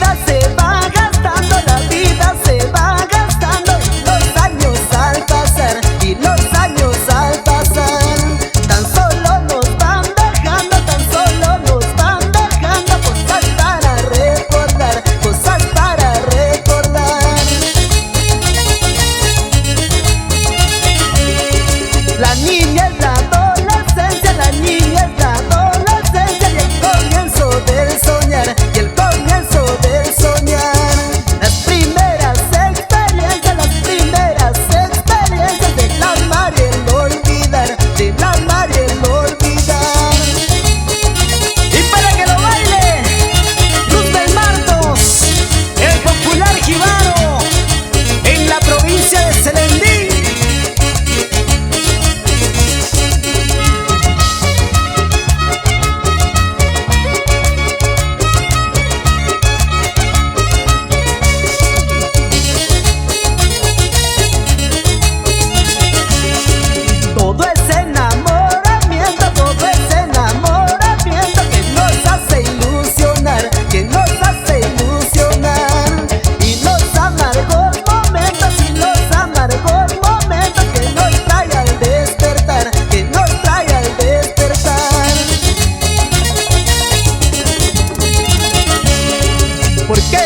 vida se va gastando, la vida se va gastando, y los años al pasar, y los años al pasar, tan solo nos van dejando, tan solo nos van dejando cosas para recordar, cosas para recordar. La niña es la adolescencia, la niña es la adolescencia, y el comienzo del soñar, y el comienzo del soñar. Las primeras experiencias del amar y el olvidar, del amar y el olvidar. Y para que lo baile Luz del Martos, el popular jibaro en la provincia de Selendín. Todo es enamoramiento que nos hace ilusionar, que nos hace ilusionar. Y los amargos momentos, y los amargos momentos que nos trae al despertar, que nos trae al despertar. Porque